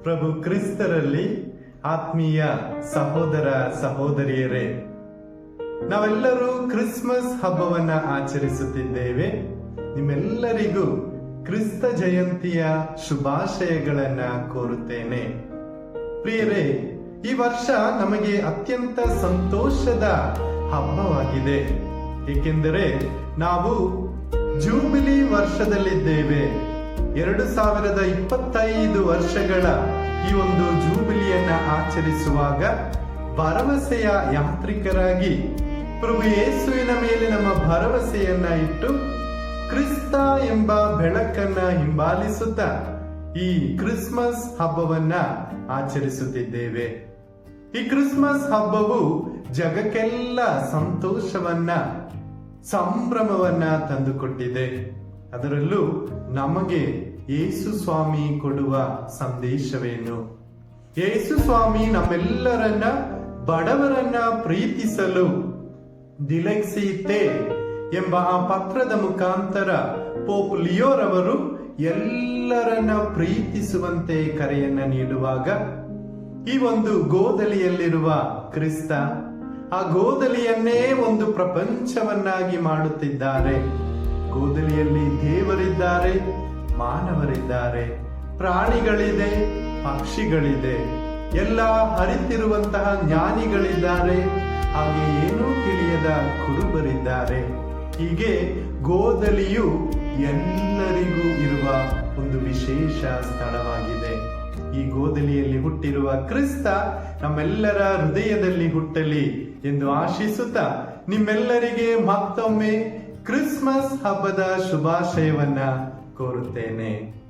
ಪ್ರಭು ಕ್ರಿಸ್ತರಲ್ಲಿ ಆತ್ಮೀಯ ಸಹೋದರ ಸಹೋದರಿಯರೇ, ನಾವೆಲ್ಲರೂ ಕ್ರಿಸ್ಮಸ್ ಹಬ್ಬವನ್ನ ಆಚರಿಸುತ್ತಿದ್ದೇವೆ. ನಿಮ್ಮೆಲ್ಲರಿಗೂ ಕ್ರಿಸ್ತ ಜಯಂತಿಯ ಶುಭಾಶಯಗಳನ್ನ ಕೋರುತ್ತೇನೆ. ಪ್ರಿಯರೇ, ಈ ವರ್ಷ ನಮಗೆ ಅತ್ಯಂತ ಸಂತೋಷದ ಹಬ್ಬವಾಗಿದೆ. ಏಕೆಂದರೆ ನಾವು ಜೂಬಿಲಿ ವರ್ಷದಲ್ಲಿದ್ದೇವೆ. 2025 ವರ್ಷಗಳ ಈ ಒಂದು ಜೂಬಿಲಿಯನ್ನ ಆಚರಿಸುವಾಗ ಭರವಸೆಯ ಯಾತ್ರಿಕರಾಗಿ ಪ್ರಭು ಯೇಸುವಿನ ಮೇಲೆ ನಮ್ಮ ಭರವಸೆಯನ್ನ ಇಟ್ಟು ಕ್ರಿಸ್ತ ಎಂಬ ಬೆಳಕನ್ನ ಹಿಂಬಾಲಿಸುತ್ತಾ ಈ ಕ್ರಿಸ್ಮಸ್ ಹಬ್ಬವನ್ನ ಆಚರಿಸುತ್ತಿದ್ದೇವೆ. ಈ ಕ್ರಿಸ್ಮಸ್ ಹಬ್ಬವು ಜಗಕ್ಕೆಲ್ಲ ಸಂತೋಷವನ್ನ, ಸಂಭ್ರಮವನ್ನ ತಂದುಕೊಟ್ಟಿದೆ. ಅದರಲ್ಲೂ ನಮಗೆ ಯೇಸು ಸ್ವಾಮಿ ಕೊಡುವ ಸಂದೇಶವೇನು? ಯೇಸು ಸ್ವಾಮಿ ನಮ್ಮೆಲ್ಲರನ್ನ, ಬಡವರನ್ನ ಪ್ರೀತಿಸಲು ದಿಲೆಕ್ಸೀತೆ ಎಂಬ ಆ ಪತ್ರದ ಮುಖಾಂತರ ಪೋಪ್ ಲಿಯೋರವರು ಎಲ್ಲರನ್ನ ಪ್ರೀತಿಸುವಂತೆ ಕರೆಯನ್ನ ನೀಡುವಾಗ, ಈ ಒಂದು ಗೋದಲಿಯಲ್ಲಿರುವ ಕ್ರಿಸ್ತ ಆ ಗೋದಲಿಯನ್ನೇ ಒಂದು ಪ್ರಪಂಚವನ್ನಾಗಿ ಮಾಡುತ್ತಿದ್ದಾರೆ. ಗೋದಲಿಯಲ್ಲಿ ದೇವರಿದ್ದಾರೆ, ಮಾನವರಿದ್ದಾರೆ, ಪ್ರಾಣಿಗಳಿದೆ, ಪಕ್ಷಿಗಳಿದೆ, ಎಲ್ಲ ಹರಿತಿರುವಂತಹ ಜ್ಞಾನಿಗಳಿದ್ದಾರೆ, ಹಾಗೆ ಏನೂ ತಿಳಿಯದ ಕುರುಬರಿದ್ದಾರೆ. ಹೀಗೆ ಗೋದಲಿಯು ಎಲ್ಲರಿಗೂ ಇರುವ ಒಂದು ವಿಶೇಷ ಸ್ಥಳವಾಗಿದೆ. ಈ ಗೋದಲಿಯಲ್ಲಿ ಹುಟ್ಟಿರುವ ಕ್ರಿಸ್ತ ನಮ್ಮೆಲ್ಲರ ಹೃದಯದಲ್ಲಿ ಹುಟ್ಟಲಿ ಎಂದು ಆಶಿಸುತ್ತಾ ನಿಮ್ಮೆಲ್ಲರಿಗೆ ಮತ್ತೊಮ್ಮೆ ಕ್ರಿಸ್ಮಸ್ ಹಬ್ಬದ ಶುಭಾಶಯವನ್ನ ಕೋರುತ್ತೇನೆ.